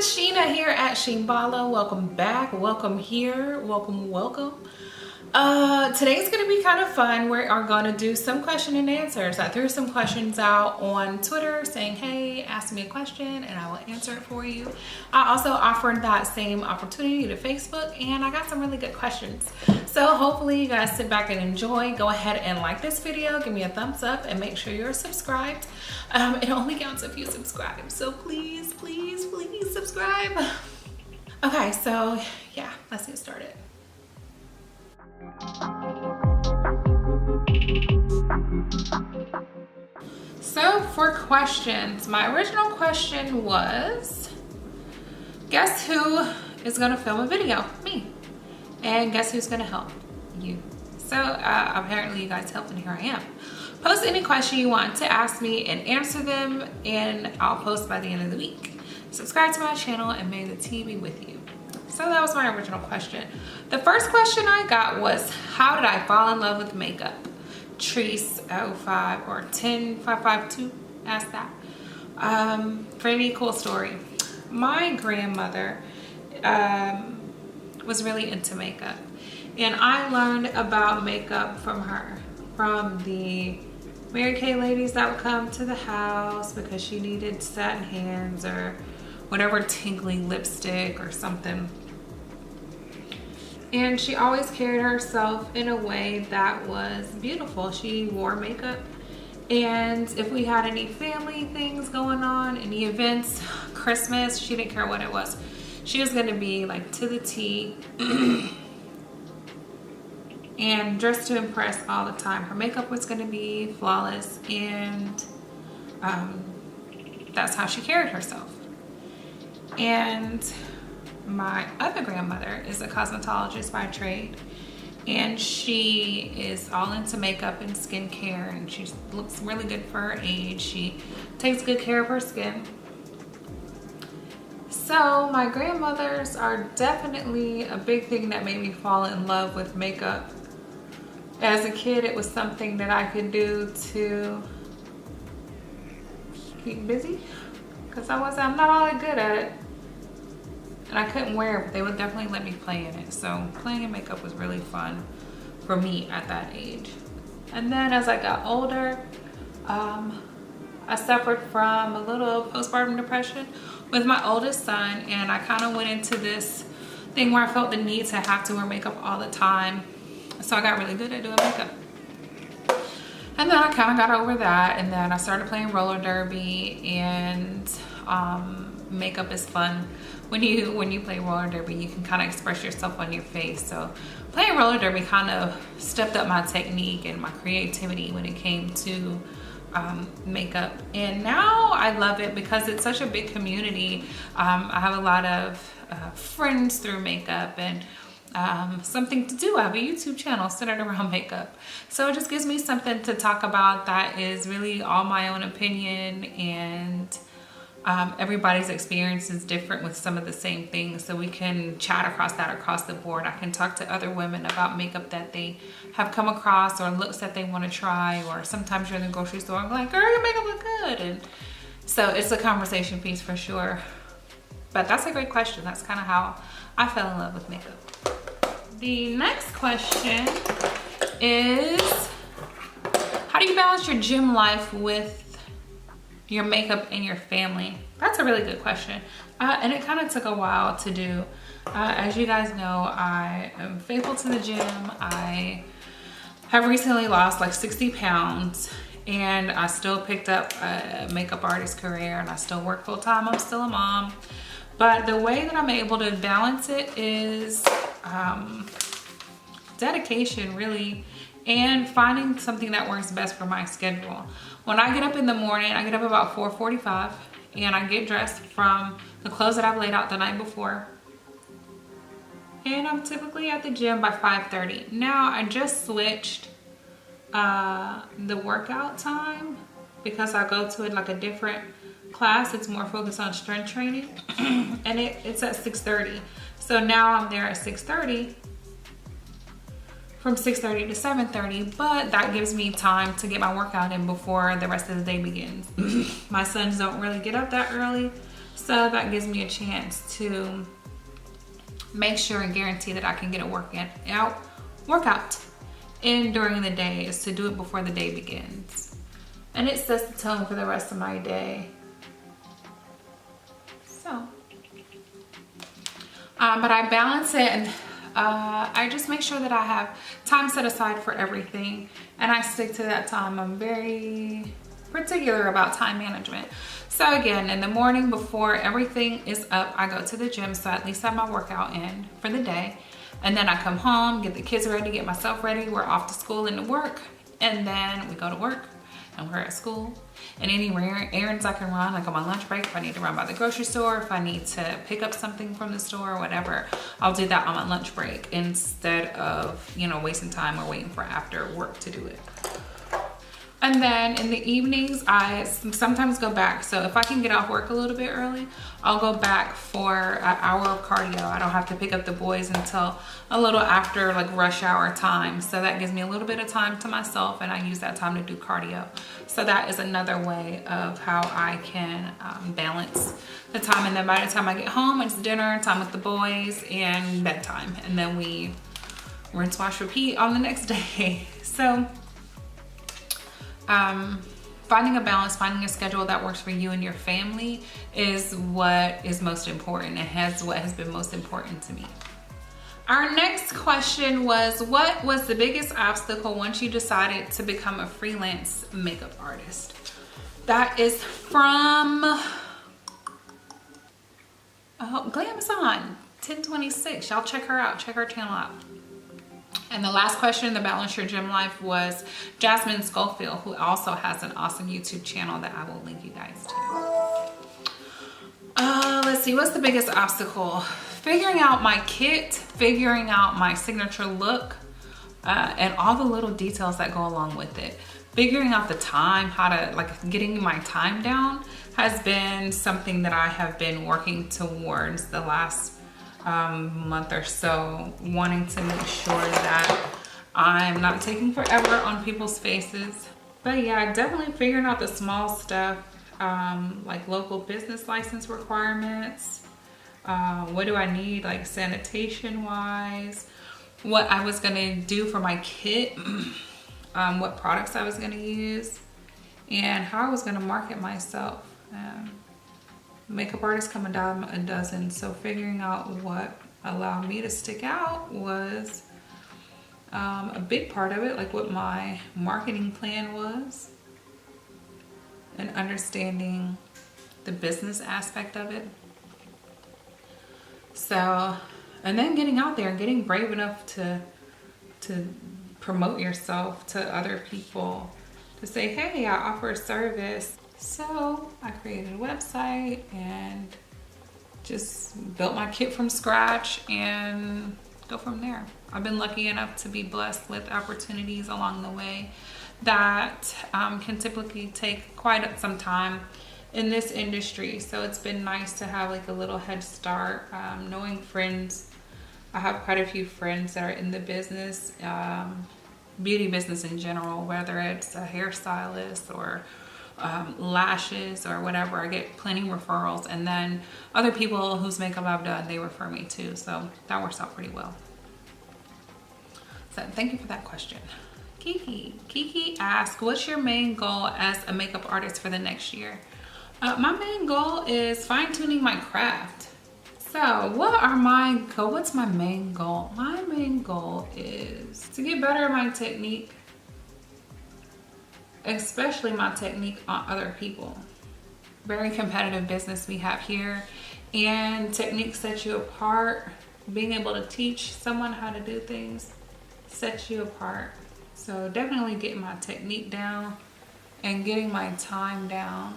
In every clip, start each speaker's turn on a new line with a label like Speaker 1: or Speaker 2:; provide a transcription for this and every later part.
Speaker 1: Sheena here at SheenBalla. Welcome back, welcome here, welcome. Today's gonna be kind of fun. We are gonna do some question and answers. I threw some questions out on Twitter saying, hey, ask me a question and I will answer it for you. I also offered that same opportunity to Facebook and I got some really good questions. So hopefully you guys sit back and enjoy. Go ahead and like this video, give me a thumbs up and make sure you're subscribed. It only counts if you subscribe. So please subscribe. Okay, so yeah, let's get started. So for questions, my original question was, guess who is gonna film a video? Me. And guess who's gonna help? You. So apparently you guys helped and here I am. Post any question you want to ask me and answer them and I'll post by the end of the week. Subscribe to my channel and may the tea be with you. So that was my original question. The first question I got was, how did I fall in love with makeup? Treese05 or 10552 asked that. Pretty cool story. My grandmother was really into makeup and I learned about makeup from her, from the Mary Kay ladies that would come to the house because she needed satin hands or whatever, tingly lipstick or something. And she always carried herself in a way that was beautiful. She wore makeup, and if we had any family things going on, any events, Christmas, she didn't care what it was. She was gonna be like to the T and dressed to impress all the time. Her makeup was gonna be flawless, and that's how she carried herself. And my other grandmother is a cosmetologist by trade, and she is all into makeup and skincare, and she looks really good for her age. She takes good care of her skin. So my grandmothers are definitely a big thing that made me fall in love with makeup. As a kid, it was something that I could do to keep busy because I'm not all that good at it. And I couldn't wear it, but they would definitely let me play in it. So playing in makeup was really fun for me at that age. And then as I got older, I suffered from a little postpartum depression with my oldest son, and I kind of went into this thing where I felt the need to have to wear makeup all the time. So I got really good at doing makeup. And then I kind of got over that, and then I started playing roller derby, and makeup is fun. When you play roller derby, you can kind of express yourself on your face. So playing roller derby kind of stepped up my technique and my creativity when it came to makeup. And now I love it because it's such a big community. I have a lot of friends through makeup and something to do. I have a YouTube channel centered around makeup. So it just gives me something to talk about that is really all my own opinion, and everybody's experience is different with some of the same things, so we can chat across the board. I can talk to other women about makeup that they have come across or looks that they want to try, or sometimes you're in the grocery store and like, girl, your makeup look good. And so it's a conversation piece for sure. But that's a great question. That's kind of how I fell in love with makeup. The next question is, how do you balance your gym life with your makeup and your family? That's a really good question. And it kind of took a while to do. As you guys know, I am faithful to the gym. I have recently lost like 60 pounds and I still picked up a makeup artist career and I still work full time. I'm still a mom. But the way that I'm able to balance it is dedication, really, and finding something that works best for my schedule. When I get up in the morning, I get up about 4:45 and I get dressed from the clothes that I've laid out the night before. And I'm typically at the gym by 5:30. Now I just switched the workout time because I go to it like a different class. It's more focused on strength training and it's at 6:30. So now I'm there at 6:30. From 6:30 to 7:30, but that gives me time to get my workout in before the rest of the day begins. My sons don't really get up that early, So that gives me a chance to make sure and guarantee that I can get a workout in during the day, is to do it before the day begins. And it sets the tone for the rest of my day. So, but I balance it, and I just make sure that I have time set aside for everything, and I stick to that time. I'm very particular about time management. So again, in the morning before everything is up, I go to the gym, so I at least have my workout in for the day. And then I come home, get the kids ready, get myself ready. We're off to school and to work. And then we go to work and we're at school. And any errands I can run, like on my lunch break, if I need to run by the grocery store, if I need to pick up something from the store or whatever, I'll do that on my lunch break instead of, you know, wasting time or waiting for after work to do it. And then in the evenings, I sometimes go back. So if I can get off work a little bit early, I'll go back for an hour of cardio. I don't have to pick up the boys until a little after like rush hour time. So that gives me a little bit of time to myself, and I use that time to do cardio. So that is another way of how I can balance the time. And then by the time I get home, it's dinner, time with the boys, and bedtime. And then we rinse, wash, repeat on the next day. So finding a balance, finding a schedule that works for you and your family is what is most important, and what has been most important to me. Our next question was, what was the biggest obstacle once you decided to become a freelance makeup artist? That is from Glamazon 1026. Y'all check her out, check her channel out. And the last question in the Balance Your Gym Life was Jasmine Schofield, who also has an awesome YouTube channel that I will link you guys to. Let's see, what's the biggest obstacle? Figuring out my kit, figuring out my signature look, and all the little details that go along with it. Figuring out the time, how to, getting my time down has been something that I have been working towards the last month or so, wanting to make sure that I'm not taking forever on people's faces. But yeah, definitely figuring out the small stuff, like local business license requirements. What do I need, like sanitation wise? What I was gonna do for my kit, what products I was gonna use, and how I was gonna market myself. Makeup artists come a dime a dozen, so figuring out what allowed me to stick out was a big part of it, like what my marketing plan was, and understanding the business aspect of it. So, and then getting out there and getting brave enough to promote yourself to other people, to say, hey, I offer a service. So I created a website and just built my kit from scratch and go from there. I've been lucky enough to be blessed with opportunities along the way that can typically take quite some time in this industry. So it's been nice to have like a little head start, knowing friends. I have quite a few friends that are in the business, beauty business in general, whether it's a hairstylist or lashes or whatever. I get plenty of referrals, and then other people whose makeup I've done, they refer me too, so that works out pretty well. So thank you for that question. Kiki asked, what's your main goal as a makeup artist for the next year? My main goal is fine-tuning my craft. So what's my main goal? My main goal is to get better at my technique, especially my technique on other people. Very competitive business we have here, and technique sets you apart. Being able to teach someone how to do things sets you apart. So definitely getting my technique down and getting my time down.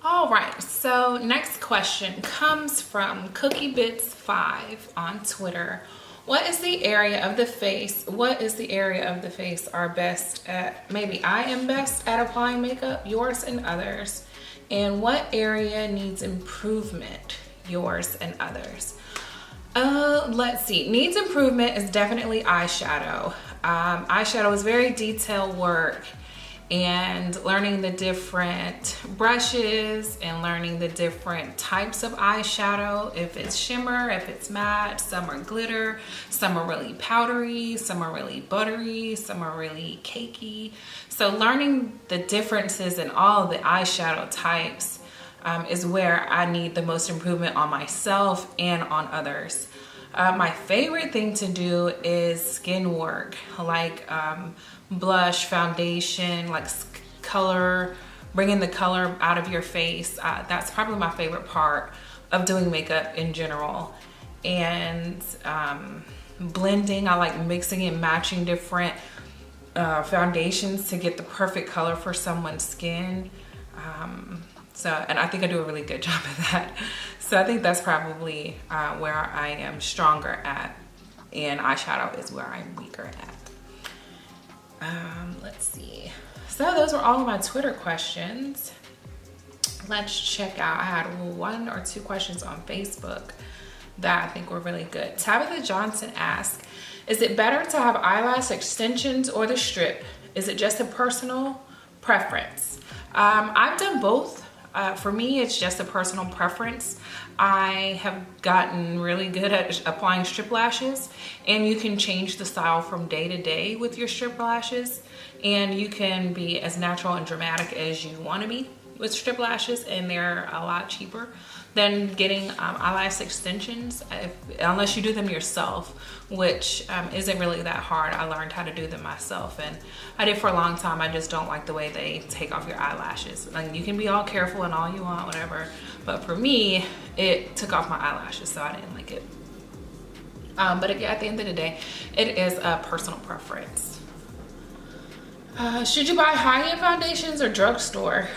Speaker 1: All right, so next question comes from CookieBits5 on Twitter. What is the area of the face are best at? Maybe I am best at applying makeup, yours and others. And what area needs improvement, yours and others? Let's see, needs improvement is definitely eyeshadow. Eyeshadow is very detailed work, and learning the different brushes and learning the different types of eyeshadow, if it's shimmer, if it's matte, some are glitter, some are really powdery, some are really buttery, some are really cakey. So learning the differences in all the eyeshadow types is where I need the most improvement on myself and on others. My favorite thing to do is skin work, like blush, foundation, like color, bringing the color out of your face. That's probably my favorite part of doing makeup in general. And blending, I like mixing and matching different foundations to get the perfect color for someone's skin. And I think I do a really good job of that. So I think that's probably where I am stronger at, and eyeshadow is where I'm weaker at. Let's see. So those were all of my Twitter questions. Let's check out. I had 1 or 2 questions on Facebook that I think were really good. Tabitha Johnson asked, is it better to have eyelash extensions or the strip? Is it just a personal preference? I've done both. For me, it's just a personal preference. I have gotten really good at applying strip lashes, and you can change the style from day to day with your strip lashes, and you can be as natural and dramatic as you want to be with strip lashes, and they're a lot cheaper than getting eyelash extensions, unless you do them yourself, which isn't really that hard. I learned how to do them myself, and I did for a long time. I just don't like the way they take off your eyelashes. Like, you can be all careful and all you want, whatever, but for me, it took off my eyelashes, so I didn't like it. But again, at the end of the day, it is a personal preference. Should you buy high-end foundations or drugstore?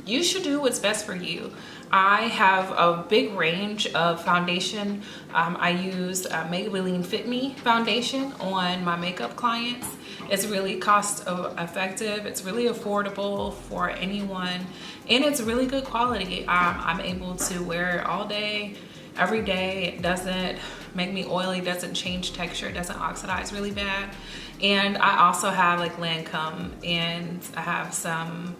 Speaker 1: You should do what's best for you. I have a big range of foundation. I use Maybelline Fit Me foundation on my makeup clients. It's really cost effective. It's really affordable for anyone, and it's really good quality. I'm able to wear it all day, every day. It doesn't make me oily, doesn't change texture, it doesn't oxidize really bad. And I also have like Lancome, and I have some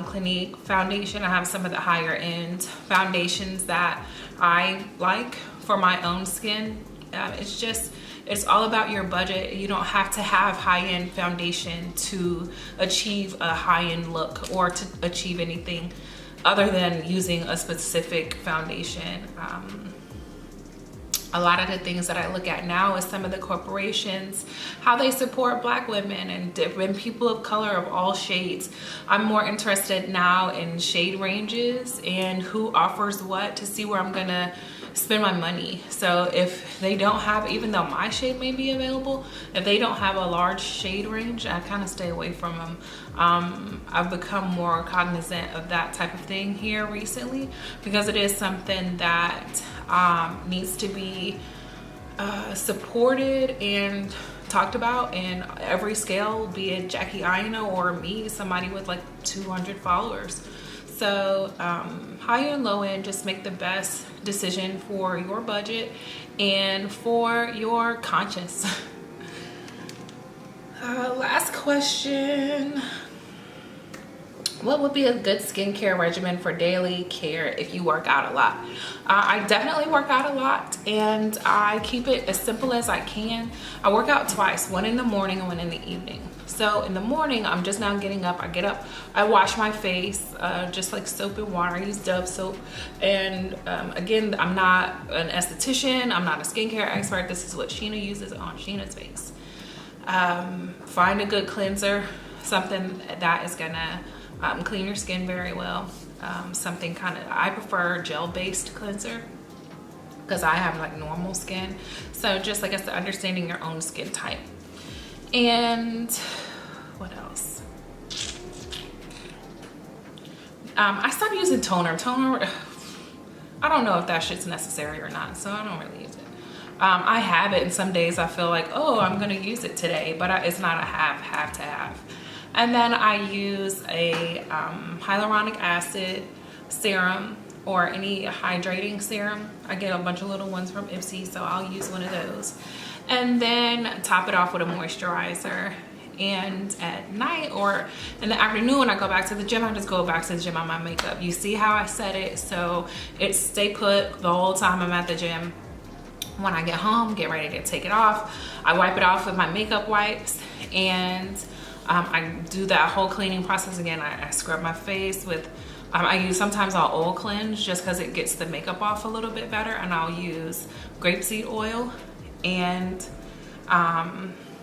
Speaker 1: Clinique foundation. I have some of the higher end foundations that I like for my own skin. It's all about your budget. You don't have to have high-end foundation to achieve a high-end look or to achieve anything other than using a specific foundation. A lot of the things that I look at now is some of the corporations, how they support Black women and different people of color of all shades. I'm more interested now in shade ranges and who offers what to see where I'm gonna spend my money. So if they don't have, even though my shade may be available, if they don't have a large shade range, I kind of stay away from them. I've become more cognizant of that type of thing here recently, because it is something that needs to be supported and talked about in every scale, be it Jackie Aina or me, somebody with like 200 followers. So high and low end, just make the best decision for your budget and for your conscience. Last question. What would be a good skincare regimen for daily care if you work out a lot? I definitely work out a lot, and I keep it as simple as I can. I work out twice, one in the morning and one in the evening. So in the morning, I'm just now getting up. I get up, I wash my face, just like soap and water. I use Dove soap. And again, I'm not an esthetician. I'm not a skincare expert. This is what Sheena uses on Sheena's face. Find a good cleanser, something that is gonna clean your skin very well. Something kind of, I prefer gel-based cleanser because I have like normal skin. So just like I said, understanding your own skin type. And what else? I stopped using toner. I don't know if that shit's necessary or not, so I don't really use it. I have it, and some days I feel like, oh, I'm gonna use it today, but it's not a have to have. And then I use a hyaluronic acid serum or any hydrating serum. I get a bunch of little ones from Ipsy, so I'll use one of those. And then top it off with a moisturizer. And at night or in the afternoon when I go back to the gym, I just go back to the gym on my makeup. You see how I set it, so it's stay put the whole time I'm at the gym. When I get home, get ready to take it off, I wipe it off with my makeup wipes, and I do that whole cleaning process again. I scrub my face with, sometimes I'll oil cleanse just because it gets the makeup off a little bit better, and I'll use grapeseed oil and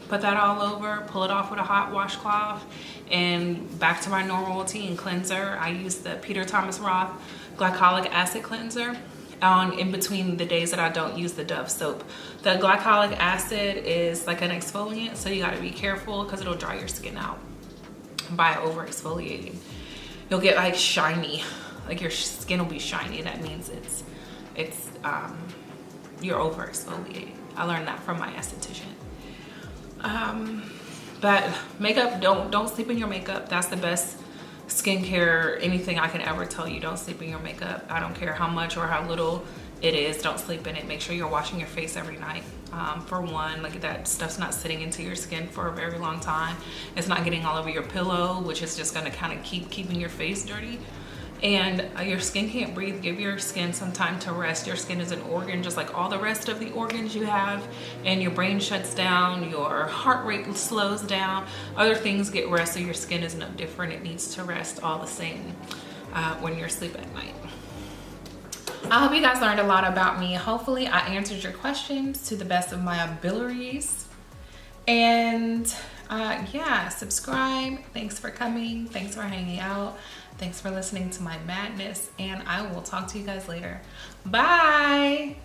Speaker 1: put that all over, pull it off with a hot washcloth, and back to my normal routine. Cleanser, I use the Peter Thomas Roth glycolic acid cleanser in between the days that I don't use the Dove soap. The glycolic acid is like an exfoliant, so you gotta be careful because it'll dry your skin out by over exfoliating. You'll get like shiny, like your skin will be shiny. That means you're over exfoliating. I learned that from my esthetician. But makeup, don't sleep in your makeup. That's the best skincare, anything I can ever tell you. Don't sleep in your makeup. I don't care how much or how little it is, don't sleep in it. Make sure you're washing your face every night. For one, like that stuff's not sitting into your skin for a very long time. It's not getting all over your pillow, which is just gonna kind of keeping your face dirty. And your skin can't breathe. Give your skin some time to rest. Your skin is an organ just like all the rest of the organs you have, and your brain shuts down, your heart rate slows down, other things get rest, so your skin is no different. It needs to rest all the same when you're asleep at night. I hope you guys learned a lot about me. Hopefully I answered your questions to the best of my abilities. And yeah, subscribe. Thanks for coming. Thanks for hanging out. Thanks for listening to my madness, and I will talk to you guys later. Bye.